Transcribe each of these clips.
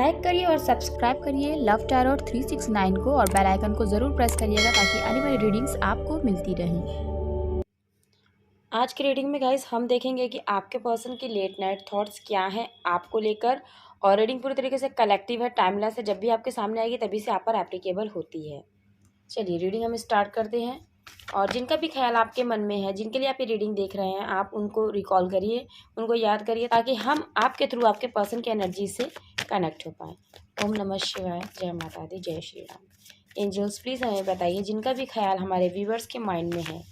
Like करिए और subscribe करिए लव टैरोट 369 को और बेल आइकन को ज़रूर प्रेस करिएगा ताकि आने वाली रीडिंग्स आपको मिलती रहें। आज की रीडिंग में गाइस हम देखेंगे कि आपके पर्सन की लेट नाइट थॉट्स क्या हैं आपको लेकर। और रीडिंग पूरी तरीके से कलेक्टिव है, टाइमलेस है, जब भी आपके सामने आएगी तभी से आप पर एप्लीकेबल होती है। चलिए रीडिंग हम स्टार्ट करते हैं। और जिनका भी ख्याल आपके मन में है, जिनके लिए आप ये रीडिंग देख रहे हैं, आप उनको रिकॉल करिए, उनको याद करिए ताकि हम आपके थ्रू आपके पर्सन की एनर्जी से कनेक्ट हो पाएँ। ओम नमः शिवाय, जय माता दी, जय श्री राम। एंजल्स प्लीज़ हमें बताइए जिनका भी ख्याल हमारे व्यूवर्स के माइंड में है,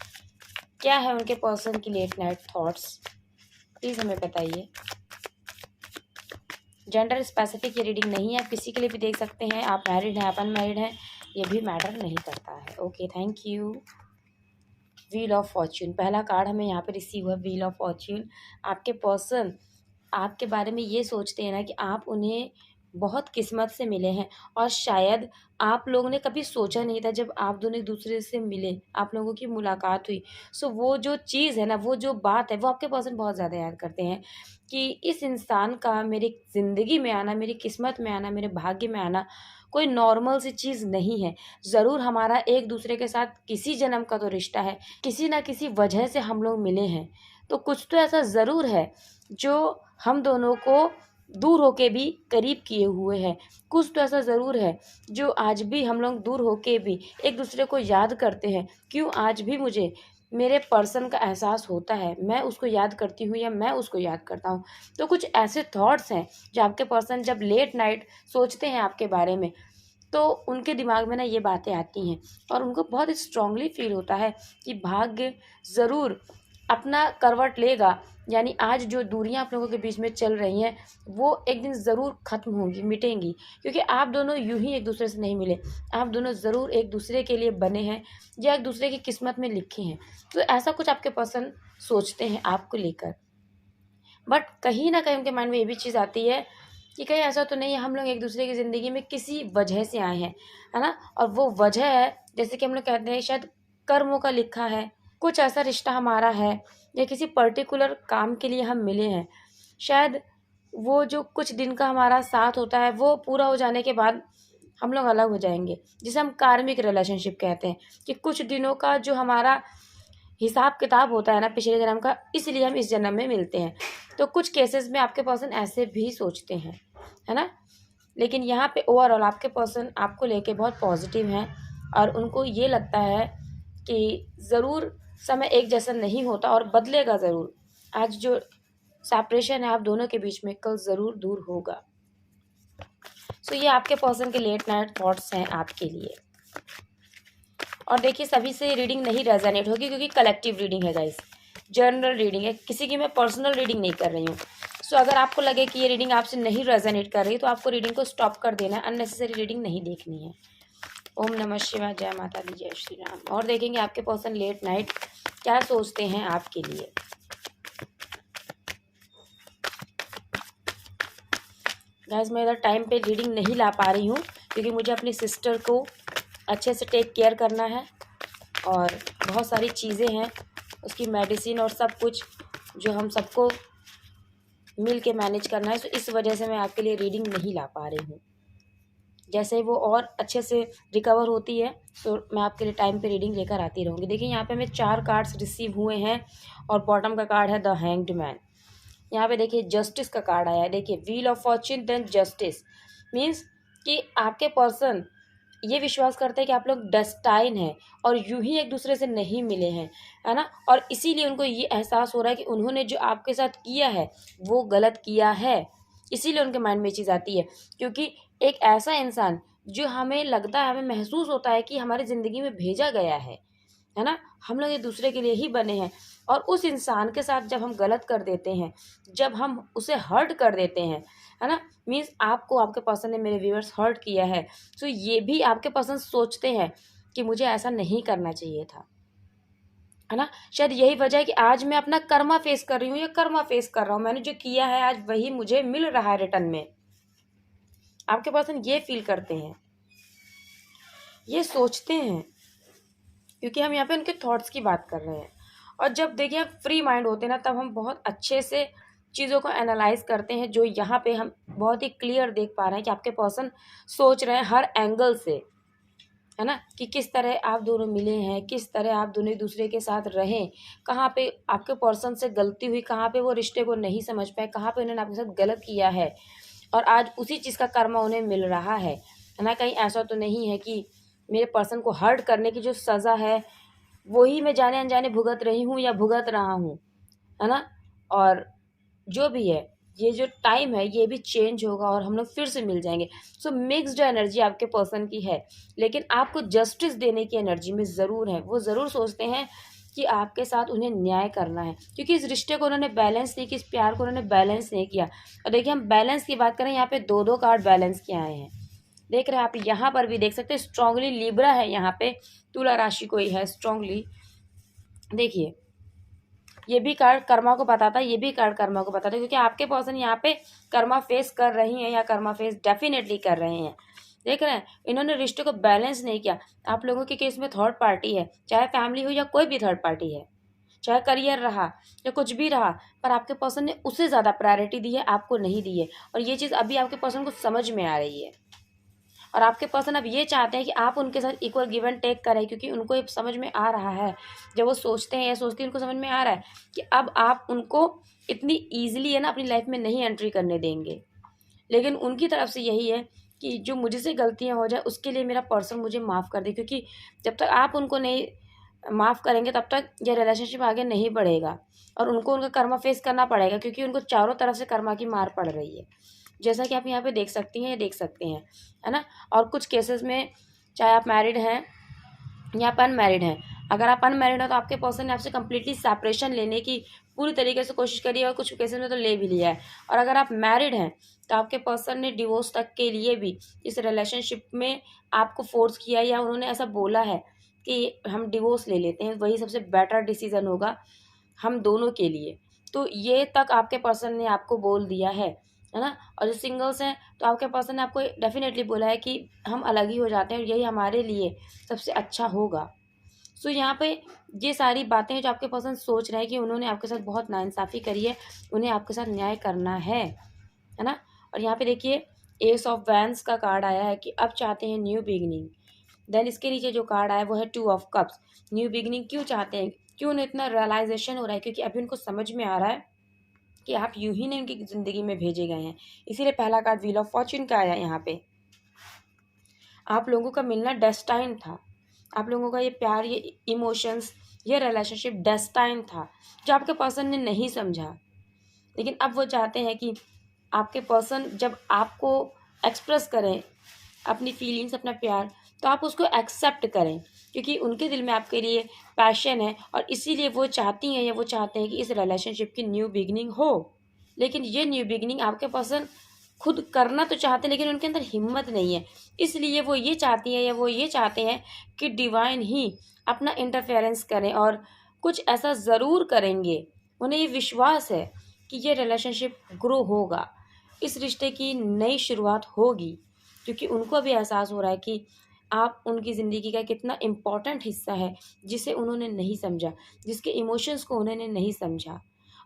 क्या है उनके पर्सन की लेट नाइट थॉट्स, प्लीज़ हमें बताइए। जेंडर स्पेसिफिक ये रीडिंग नहीं है, आप किसी के लिए भी देख सकते हैं। आप मैरिड हैं, आप अनमैरिड हैं, ये भी मैटर नहीं करता है। Okay, thank you. Wheel of Fortune, पहला कार्ड हमें यहाँ पे रिसीव हुआ, व्हील ऑफ फॉर्च्यून। आपके पर्सन आपके बारे में ये सोचते हैं ना कि आप उन्हें बहुत किस्मत से मिले हैं और शायद आप लोगों ने कभी सोचा नहीं था जब आप दोनों एक दूसरे से मिले, आप लोगों की मुलाकात हुई। सो वो जो चीज़ है ना, वो जो बात है, वो आपके पर्सन बहुत ज़्यादा याद करते हैं कि इस इंसान का मेरी ज़िंदगी में आना, मेरी किस्मत में आना, मेरे भाग्य में आना कोई नॉर्मल सी चीज़ नहीं है। ज़रूर हमारा एक दूसरे के साथ किसी जन्म का तो रिश्ता है, किसी ना किसी वजह से हम लोग मिले हैं। तो कुछ तो ऐसा ज़रूर है जो हम दोनों को दूर होके भी करीब किए हुए हैं। कुछ तो ऐसा ज़रूर है जो आज भी हम लोग दूर होके भी एक दूसरे को याद करते हैं। क्यों आज भी मुझे मेरे पर्सन का एहसास होता है, मैं उसको याद करती हूँ या मैं उसको याद करता हूँ। तो कुछ ऐसे थॉट्स हैं जो आपके पर्सन जब लेट नाइट सोचते हैं आपके बारे में, तो उनके दिमाग में ना ये बातें आती हैं और उनको बहुत स्ट्रांगली फील होता है कि भाग्य ज़रूर अपना करवट लेगा। यानी आज जो दूरियां आप लोगों के बीच में चल रही हैं वो एक दिन ज़रूर ख़त्म होंगी, मिटेंगी, क्योंकि आप दोनों यूं ही एक दूसरे से नहीं मिले। आप दोनों ज़रूर एक दूसरे के लिए बने हैं या एक दूसरे की किस्मत में लिखे हैं। तो ऐसा कुछ आपके पर्सन सोचते हैं आपको लेकर। बट कहीं ना कहीं उनके माइंड में ये भी चीज़ आती है कि कहीं ऐसा तो नहीं है हम लोग एक दूसरे की ज़िंदगी में किसी वजह से आए हैं, है ना। और वो वजह है, जैसे कि हम लोग कहते हैं, शायद कर्मों का लिखा है, कुछ ऐसा रिश्ता हमारा है या किसी पर्टिकुलर काम के लिए हम मिले हैं। शायद वो जो कुछ दिन का हमारा साथ होता है वो पूरा हो जाने के बाद हम लोग अलग हो जाएंगे, जिसे हम कार्मिक रिलेशनशिप कहते हैं कि कुछ दिनों का जो हमारा हिसाब किताब होता है ना पिछले जन्म का, इसलिए हम इस जन्म में मिलते हैं। तो कुछ केसेस में आपके पर्सन ऐसे भी सोचते हैं, है ना। लेकिन यहाँ पे ओवरऑल आपके पर्सन आपको लेके बहुत पॉजिटिव हैं और उनको ये लगता है कि ज़रूर समय एक जैसा नहीं होता और बदलेगा ज़रूर। आज जो सेपरेशन है आप दोनों के बीच में, कल ज़रूर दूर होगा। सो ये आपके पर्सन के लेट नाइट थॉट्स हैं आपके लिए। और देखिए सभी से रीडिंग नहीं रेजोनेट होगी क्योंकि कलेक्टिव रीडिंग है गाइस, जनरल रीडिंग है, किसी की मैं पर्सनल रीडिंग नहीं कर रही हूँ। सो अगर आपको लगे कि ये रीडिंग आपसे नहीं रेजोनेट कर रही तो आपको रीडिंग को स्टॉप कर देना है, अननेसेसरी रीडिंग नहीं देखनी है। ओम नमः शिवाय, जय माता दी, जय श्री राम। और देखेंगे आपके पर्सन लेट नाइट क्या सोचते हैं आपके लिए। गाइस मैं इधर टाइम पे रीडिंग नहीं ला पा रही हूँ क्योंकि मुझे अपनी सिस्टर को अच्छे से टेक केयर करना है और बहुत सारी चीज़ें हैं, उसकी मेडिसिन और सब कुछ जो हम सबको मिल के मैनेज करना है। तो इस वजह से मैं आपके लिए रीडिंग नहीं ला पा रही हूँ। जैसे ही वो और अच्छे से रिकवर होती है तो मैं आपके लिए टाइम पे रीडिंग लेकर आती रहूँगी। देखिए यहाँ पे हमें 4 कार्ड्स रिसीव हुए हैं और बॉटम का कार्ड है द हैंग्ड मैन। यहाँ पे देखिए जस्टिस का कार्ड आया है। देखिए wheel of fortune then justice means कि आपके पर्सन ये विश्वास करते हैं कि आप लोग डेस्टाइन हैं और यूं ही एक दूसरे से नहीं मिले हैं, है ना। और इसीलिए उनको ये एहसास हो रहा है कि उन्होंने जो आपके साथ किया है वो गलत किया है। इसीलिए उनके माइंड में ये चीज़ आती है क्योंकि एक ऐसा इंसान जो हमें लगता है, हमें महसूस होता है कि हमारी ज़िंदगी में भेजा गया है ना, हम लोग एक दूसरे के लिए ही बने हैं। और उस इंसान के साथ जब हम गलत कर देते हैं, जब हम उसे हर्ट कर देते हैं, है ना, मीन्स आपको आपके पर्सन ने, मेरे व्यूअर्स, हर्ट किया है। तो ये भी आपके पर्सन सोचते हैं कि मुझे ऐसा नहीं करना चाहिए था, है ना। शायद यही वजह है कि आज मैं अपना कर्मा फेस कर रही हूँ या कर्मा फेस कर रहा हूँ, मैंने जो किया है आज वही मुझे मिल रहा है रिटर्न में। आपके पर्सन ये फील करते हैं, ये सोचते हैं, क्योंकि हम यहाँ पे उनके थॉट्स की बात कर रहे हैं। और जब देखिए आप फ्री माइंड होते हैं ना, तब हम बहुत अच्छे से चीज़ों को एनालाइज करते हैं, जो यहाँ पे हम बहुत ही क्लियर देख पा रहे हैं कि आपके पर्सन सोच रहे हैं हर एंगल से, है ना, कि किस तरह आप दोनों मिले हैं, किस तरह आप दोनों एक दूसरे के साथ रहें, कहाँ पे आपके पर्सन से गलती हुई, कहाँ पे वो रिश्ते को नहीं समझ पाए, कहाँ पे उन्होंने आपके साथ गलत किया है, और आज उसी चीज़ का कर्मा उन्हें मिल रहा है ना। कहीं ऐसा तो नहीं है कि मेरे पर्सन को हर्ट करने की जो सज़ा है वही मैं जाने अनजाने भुगत रही हूँ या भुगत रहा हूँ, है ना। और जो भी है, ये जो टाइम है ये भी चेंज होगा और हम लोग फिर से मिल जाएंगे। सो मिक्स्ड एनर्जी आपके पर्सन की है, लेकिन आपको जस्टिस देने की एनर्जी में ज़रूर है। वो ज़रूर सोचते हैं कि आपके साथ उन्हें न्याय करना है, क्योंकि इस रिश्ते को उन्होंने बैलेंस नहीं किया, इस प्यार को उन्होंने बैलेंस नहीं किया। और देखिए, हम बैलेंस की बात करें, यहाँ पे 2-2 कार्ड बैलेंस के आए हैं, देख रहे हैं आप। यहाँ पर भी देख सकते हैं स्ट्रांगली लिब्रा है, यहाँ पे तुला राशि कोई है स्ट्रांगली। देखिए, ये भी कार्ड कर्मा को बताता है, ये भी कार्ड कर्मा को बताता है, क्योंकि आपके पर्सन यहाँ पे कर्मा फेस कर रही हैं या कर्मा फेस डेफिनेटली कर रहे हैं। देख रहे हैं, इन्होंने रिश्ते को बैलेंस नहीं किया। आप लोगों के केस में थर्ड पार्टी है, चाहे फैमिली हो या कोई भी थर्ड पार्टी है, चाहे करियर रहा या कुछ भी रहा, पर आपके पर्सन ने उससे ज़्यादा प्रायोरिटी दी है, आपको नहीं दी है। और ये चीज़ अभी आपके पर्सन को समझ में आ रही है, और आपके पर्सन अब ये चाहते हैं कि आप उनके साथ इक्वल गिव एंड टेक करें, क्योंकि उनको ये समझ में आ रहा है, जब वो सोचते हैं या सोचती हैं, उनको समझ में आ रहा है कि अब आप उनको इतनी ईजिली है ना अपनी लाइफ में नहीं एंट्री करने देंगे। लेकिन उनकी तरफ से यही है कि जो मुझसे गलतियां हो जाए उसके लिए मेरा पर्सन मुझे माफ़ कर दे, क्योंकि जब तक आप उनको नहीं माफ़ करेंगे तब तक यह रिलेशनशिप आगे नहीं बढ़ेगा, और उनको उनका कर्मा फेस करना पड़ेगा, क्योंकि उनको चारों तरफ से कर्मा की मार पड़ रही है, जैसा कि आप यहाँ पे देख सकती हैं या देख सकते हैं, है ना। और कुछ केसेस में चाहे आप मैरिड हैं या आप अनमैरिड हैं, अगर आप अनमैरिड हैं तो आपके पर्सन ने आपसे कम्प्लीटली सेपरेशन लेने की पूरी तरीके से कोशिश करी है, और कुछ केसेस में तो ले भी लिया है। और अगर आप मैरिड हैं तो आपके पर्सन ने डिवोर्स तक के लिए भी इस रिलेशनशिप में आपको फोर्स किया, या उन्होंने ऐसा बोला है कि हम डिवोर्स ले लेते हैं, वही सबसे बेटर डिसीजन होगा हम दोनों के लिए। तो ये तक आपके पर्सन ने आपको बोल दिया है ना। और जो सिंगल्स हैं तो आपके पर्सन ने आपको डेफिनेटली बोला है कि हम अलग ही हो जाते हैं और यही हमारे लिए सबसे अच्छा होगा। सो यहाँ पे ये सारी बातें हैं जो आपके पर्सन सोच रहे हैं कि उन्होंने आपके साथ बहुत नाइंसाफ़ी करी है, उन्हें आपके साथ न्याय करना है ना। और यहाँ पे देखिए एस ऑफ वैंस का कार्ड आया है कि अब चाहते हैं न्यू बिगनिंग। देन इसके नीचे जो कार्ड आया वो है 2 ऑफ कप्स। न्यू बिगनिंग क्यों चाहते हैं, क्यों उन्हें इतना रियलाइजेशन हो रहा है, क्योंकि अभी उनको समझ में आ रहा है कि आप यूं ही नहीं उनकी ज़िंदगी में भेजे गए हैं। इसीलिए पहला कार्ड व्हील ऑफ फॉर्च्यून का आया यहाँ पे। आप लोगों का मिलना डेस्टाइन था, आप लोगों का ये प्यार, ये इमोशंस, ये रिलेशनशिप डेस्टाइन था, जो आपके पर्सन ने नहीं समझा। लेकिन अब वो चाहते हैं कि आपके पर्सन जब आपको एक्सप्रेस करें अपनी फीलिंग्स, अपना प्यार, तो आप उसको एक्सेप्ट करें, क्योंकि उनके दिल में आपके लिए पैशन है, और इसीलिए वो चाहती हैं या वो चाहते हैं कि इस रिलेशनशिप की न्यू बिगनिंग हो। लेकिन ये न्यू बिगनिंग आपके पर्सन खुद करना तो चाहते हैं, लेकिन उनके अंदर हिम्मत नहीं है, इसलिए वो ये चाहती हैं या वो ये चाहते हैं कि डिवाइन ही अपना इंटरफेरेंस करें, और कुछ ऐसा ज़रूर करेंगे। उन्हें ये विश्वास है कि ये रिलेशनशिप ग्रो होगा, इस रिश्ते की नई शुरुआत होगी, क्योंकि उनको अभी एहसास हो रहा है कि आप उनकी ज़िंदगी का कितना इम्पॉर्टेंट हिस्सा है, जिसे उन्होंने नहीं समझा, जिसके इमोशंस को उन्होंने नहीं समझा।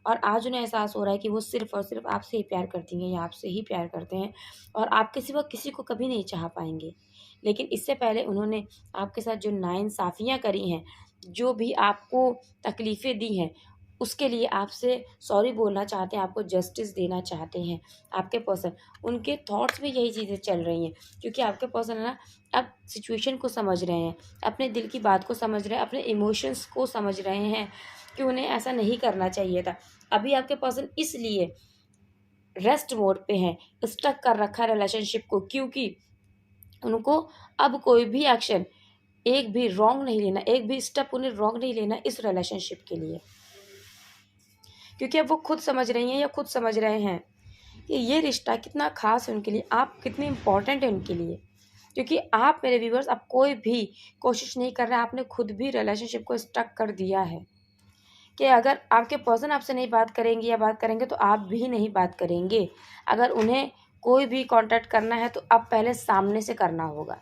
और आज उन्हें एहसास हो रहा है कि वो सिर्फ़ और सिर्फ आपसे ही प्यार करती हैं या आपसे ही प्यार करते हैं, और आपके सिवा किसी को कभी नहीं चाह पाएंगे। लेकिन इससे पहले उन्होंने आपके साथ जो नाइंसाफ़ियाँ करी हैं, जो भी आपको तकलीफ़ें दी हैं, उसके लिए आपसे सॉरी बोलना चाहते हैं, आपको जस्टिस देना चाहते हैं। आपके पर्सन, उनके थॉट्स में यही चीज़ें चल रही हैं, क्योंकि आपके पर्सन है ना अब सिचुएशन को समझ रहे हैं, अपने दिल की बात को समझ रहे हैं, अपने इमोशंस को समझ रहे हैं कि उन्हें ऐसा नहीं करना चाहिए था। अभी आपके पर्सन इसलिए रेस्ट मोड पे हैं, स्टक कर रखा है रिलेशनशिप को, क्योंकि उनको अब कोई भी एक्शन, एक भी रॉन्ग नहीं लेना, एक भी स्टेप उन्हें रॉन्ग नहीं लेना इस रिलेशनशिप के लिए, क्योंकि अब वो खुद समझ रही हैं या खुद समझ रहे हैं कि ये रिश्ता कितना ख़ास है उनके लिए, आप कितने इम्पोर्टेंट हैं उनके लिए। क्योंकि आप मेरे व्यूवर्स, अब कोई भी कोशिश नहीं कर रहा है, आपने खुद भी रिलेशनशिप को स्टक कर दिया है कि अगर आपके पर्सन आपसे नहीं बात करेंगे या बात करेंगे तो आप भी नहीं बात करेंगे। अगर उन्हें कोई भी कांटेक्ट करना है तो अब पहले सामने से करना होगा,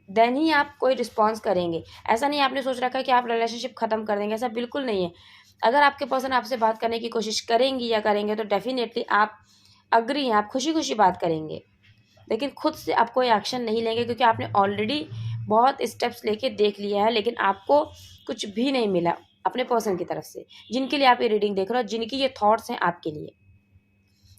देन ही आप कोई रिस्पॉन्स करेंगे। ऐसा नहीं आपने सोच रखा है कि आप रिलेशनशिप ख़त्म कर देंगे, ऐसा बिल्कुल नहीं है। अगर आपके पर्सन आपसे बात करने की कोशिश करेंगी या करेंगे तो डेफिनेटली आप अग्री हैं, आप खुशी खुशी बात करेंगे, लेकिन खुद से आप कोई एक्शन नहीं लेंगे क्योंकि आपने ऑलरेडी बहुत स्टेप्स लेके देख लिया है, लेकिन आपको कुछ भी नहीं मिला अपने पर्सन की तरफ से, जिनके लिए आप ये रीडिंग देख रहे हो, जिनकी ये थॉट्स हैं आपके लिए।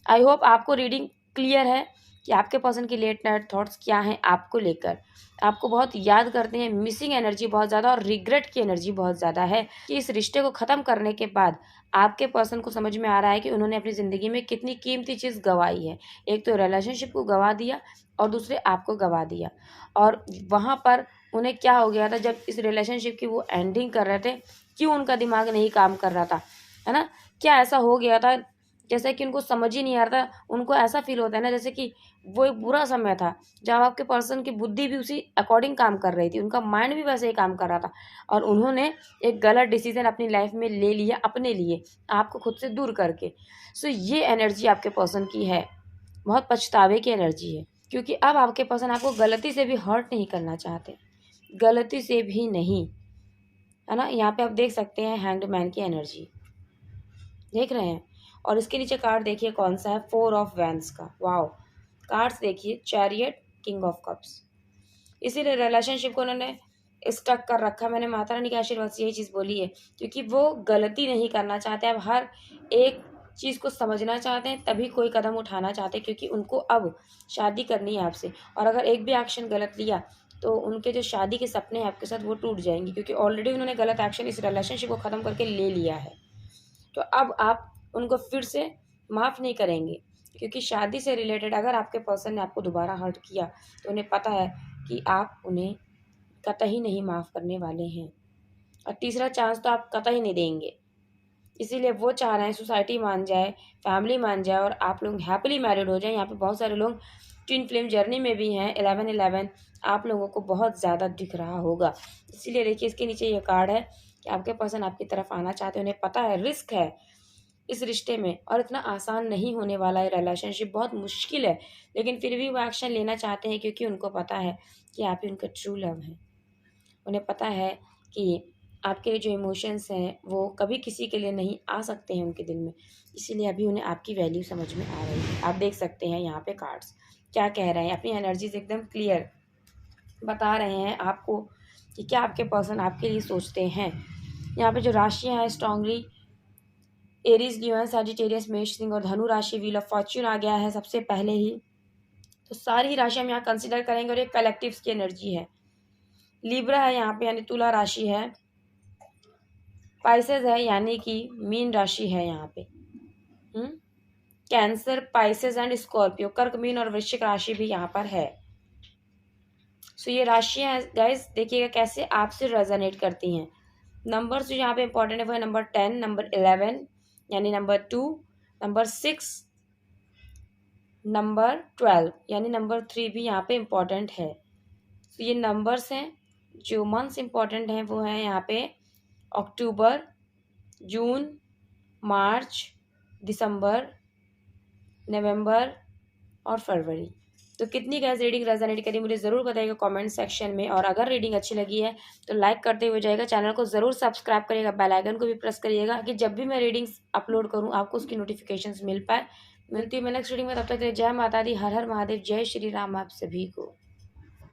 आई होप आपको रीडिंग क्लियर है कि आपके पर्सन की लेट नाइट थॉट्स क्या हैं आपको लेकर। आपको बहुत याद करते हैं, मिसिंग एनर्जी बहुत ज़्यादा और रिग्रेट की एनर्जी बहुत ज़्यादा है कि इस रिश्ते को ख़त्म करने के बाद आपके पर्सन को समझ में आ रहा है कि उन्होंने अपनी ज़िंदगी में कितनी कीमती चीज़ गंवाई है। एक तो रिलेशनशिप को गंवा दिया और दूसरे आपको गंवा दिया, और वहाँ पर उन्हें क्या हो गया था जब इस रिलेशनशिप की वो एंडिंग कर रहे थे, क्यों उनका दिमाग नहीं काम कर रहा था, है ना? क्या ऐसा हो गया था जैसे कि उनको समझ ही नहीं आ रहा था। उनको ऐसा फील होता है ना जैसे कि वो एक बुरा समय था जब आपके पर्सन की बुद्धि भी उसी अकॉर्डिंग काम कर रही थी, उनका माइंड भी वैसे ही काम कर रहा था, और उन्होंने एक गलत डिसीजन अपनी लाइफ में ले लिया अपने लिए, आपको खुद से दूर करके। सो ये एनर्जी आपके पर्सन की है, बहुत पछतावे की एनर्जी है, क्योंकि अब आपके पर्सन आपको गलती से भी हर्ट नहीं करना चाहते, गलती से भी नहीं, है ना? यहाँ पे आप देख सकते हैं हैंग्ड मैन की एनर्जी देख रहे हैं, और इसके नीचे कार्ड देखिए कौन सा है, 4 ऑफ वैंस का। वाओ, कार्ड्स देखिए, चैरियट, किंग ऑफ कप्स। इसीलिए रिलेशनशिप को उन्होंने स्टक कर रखा। मैंने माता रानी के आशीर्वाद से यही चीज़ बोली है, क्योंकि वो गलती नहीं करना चाहते, अब हर एक चीज़ को समझना चाहते हैं, तभी कोई कदम उठाना चाहते हैं, क्योंकि उनको अब शादी करनी है आपसे, और अगर एक भी एक्शन गलत लिया तो उनके जो शादी के सपने हैं आपके साथ वो टूट जाएंगे, क्योंकि ऑलरेडी उन्होंने गलत एक्शन इस रिलेशनशिप को ख़त्म करके ले लिया है। तो अब आप उनको फिर से माफ़ नहीं करेंगे, क्योंकि शादी से रिलेटेड अगर आपके पर्सन ने आपको दोबारा हर्ट किया तो उन्हें पता है कि आप उन्हें कतई नहीं माफ़ करने वाले हैं, और तीसरा चांस तो आप कतई नहीं देंगे। इसीलिए वो चाह रहे हैं सोसाइटी मान जाए, फैमिली मान जाए, और आप लोग हैप्पीली मैरिड हो जाए। यहाँ पे बहुत सारे लोग ट्विन फ्लेम जर्नी में भी हैं। 11-11 आप लोगों को बहुत ज़्यादा दिख रहा होगा। इसीलिए देखिए इसके नीचे ये कार्ड है कि आपके पर्सन आपकी तरफ आना चाहते हैं, उन्हें पता है रिस्क है इस रिश्ते में, और इतना आसान नहीं होने वाला है, रिलेशनशिप बहुत मुश्किल है, लेकिन फिर भी वो एक्शन लेना चाहते हैं क्योंकि उनको पता है कि आप ही उनका ट्रू लव है। उन्हें पता है कि आपके जो इमोशंस हैं वो कभी किसी के लिए नहीं आ सकते हैं उनके दिल में, इसीलिए अभी उन्हें आपकी वैल्यू समझ में आ रही है। आप देख सकते हैं यहाँ पे कार्ड्स क्या कह रहे हैं, अपनी एनर्जीज एकदम क्लियर बता रहे हैं आपको कि क्या आपके पर्सन आपके लिए सोचते हैं। यहाँ पे जो राशियाँ हैं स्ट्रांगली एरीज, लियो, सैजिटेरियस, मेष, सिंह और धनु राशि, व्हील ऑफ फॉर्च्यून आ गया है सबसे पहले ही। तो सारी राशि हम यहाँ कंसिडर करेंगे, और ये कलेक्टिव्स की एनर्जी है। लिब्रा है यहाँ पे यानी तुला राशि है, पाइसेस है यानी कि मीन राशि है यहाँ पे, कैंसर, पाइसेस एंड स्कॉर्पियो, कर्क, मीन और वृश्चिक राशि भी यहाँ पर है। सो ये राशियाँ गाइस देखिएगा कैसे आपसे रेजोनेट करती हैं। नंबर्स जो यहाँ पे इंपॉर्टेंट है वो है नंबर 10, नंबर 11 यानी नंबर 2, नंबर 6, नंबर 12 यानी नंबर 3 भी यहाँ पे इम्पॉर्टेंट है। तो ये नंबर्स हैं। जो मंथ्स इम्पॉर्टेंट हैं वो हैं यहाँ पे अक्टूबर, जून, मार्च, दिसंबर, नवंबर और फरवरी। तो कितनी गैस रीडिंग रेजोनेट करी मुझे ज़रूर बताइएगा कमेंट सेक्शन में, और अगर रीडिंग अच्छी लगी है तो लाइक करते हुए जाइएगा, चैनल को ज़रूर सब्सक्राइब करिएगा, बेल आइकन को भी प्रेस करिएगा कि जब भी मैं रीडिंग्स अपलोड करूँ आपको उसकी नोटिफिकेशंस मिल पाए। मिलती हूँ मैं नेक्स्ट रीडिंग में, तब तक जय माता दी, हर हर महादेव, जय श्री राम आप सभी को।